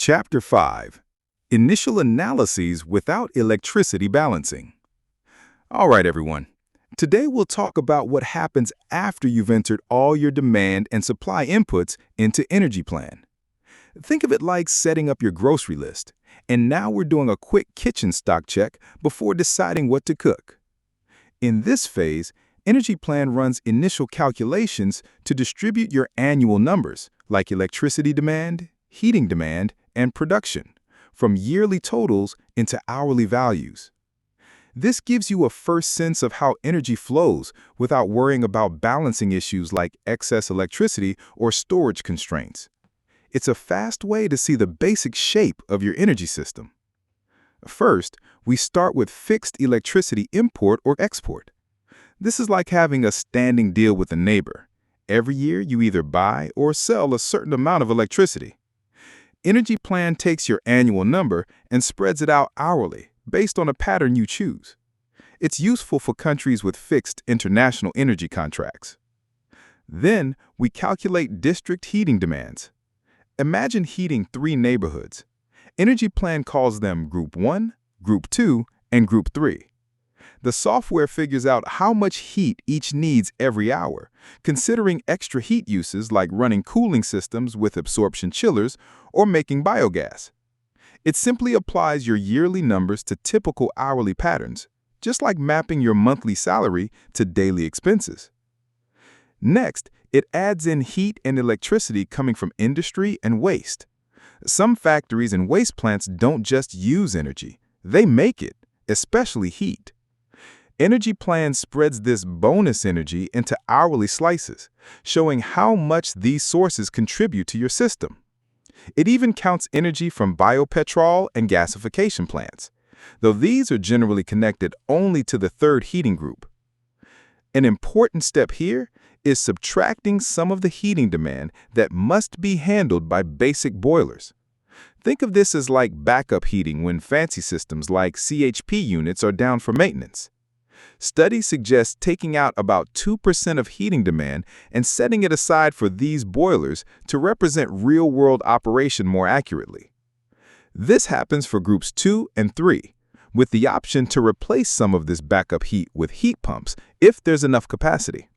Chapter 5. Initial Analyses Without Electricity Balancing. All right, everyone. Today we'll talk about what happens after you've entered all your demand and supply inputs into EnergyPLAN. Think of it like setting up your grocery list, and now we're doing a quick kitchen stock check before deciding what to cook. In this phase, EnergyPLAN runs initial calculations to distribute your annual numbers, like electricity demand, heating demand, and production, from yearly totals into hourly values. This gives you a first sense of how energy flows without worrying about balancing issues like excess electricity or storage constraints. It's a fast way to see the basic shape of your energy system. First, we start with fixed electricity import or export. This is like having a standing deal with a neighbor. Every year, you either buy or sell a certain amount of electricity. EnergyPLAN takes your annual number and spreads it out hourly, based on a pattern you choose. It's useful for countries with fixed international energy contracts. Then, we calculate district heating demands. Imagine heating 3 neighborhoods. EnergyPLAN calls them Group 1, Group 2, and Group 3. The software figures out how much heat each needs every hour, considering extra heat uses like running cooling systems with absorption chillers or making biogas. It simply applies your yearly numbers to typical hourly patterns, just like mapping your monthly salary to daily expenses. Next, it adds in heat and electricity coming from industry and waste. Some factories and waste plants don't just use energy, they make it, especially heat. EnergyPLAN spreads this bonus energy into hourly slices, showing how much these sources contribute to your system. It even counts energy from biopetrol and gasification plants, though these are generally connected only to the third heating group. An important step here is subtracting some of the heating demand that must be handled by basic boilers. Think of this as like backup heating when fancy systems like CHP units are down for maintenance. Studies suggest taking out about 2% of heating demand and setting it aside for these boilers to represent real-world operation more accurately. This happens for groups 2 and 3, with the option to replace some of this backup heat with heat pumps if there's enough capacity.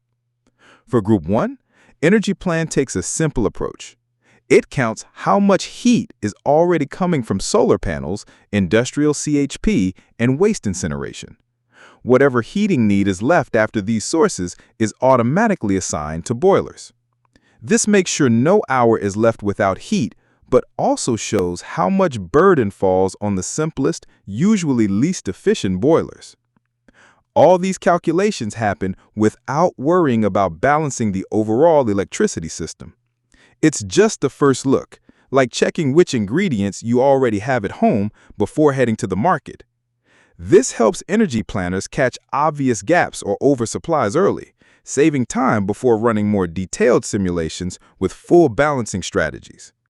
For Group 1, EnergyPLAN takes a simple approach. It counts how much heat is already coming from solar panels, industrial CHP, and waste incineration. Whatever heating need is left after these sources is automatically assigned to boilers. This makes sure no hour is left without heat, but also shows how much burden falls on the simplest, usually least efficient boilers. All these calculations happen without worrying about balancing the overall electricity system. It's just the first look, like checking which ingredients you already have at home before heading to the market. This helps energy planners catch obvious gaps or oversupplies early, saving time before running more detailed simulations with full balancing strategies.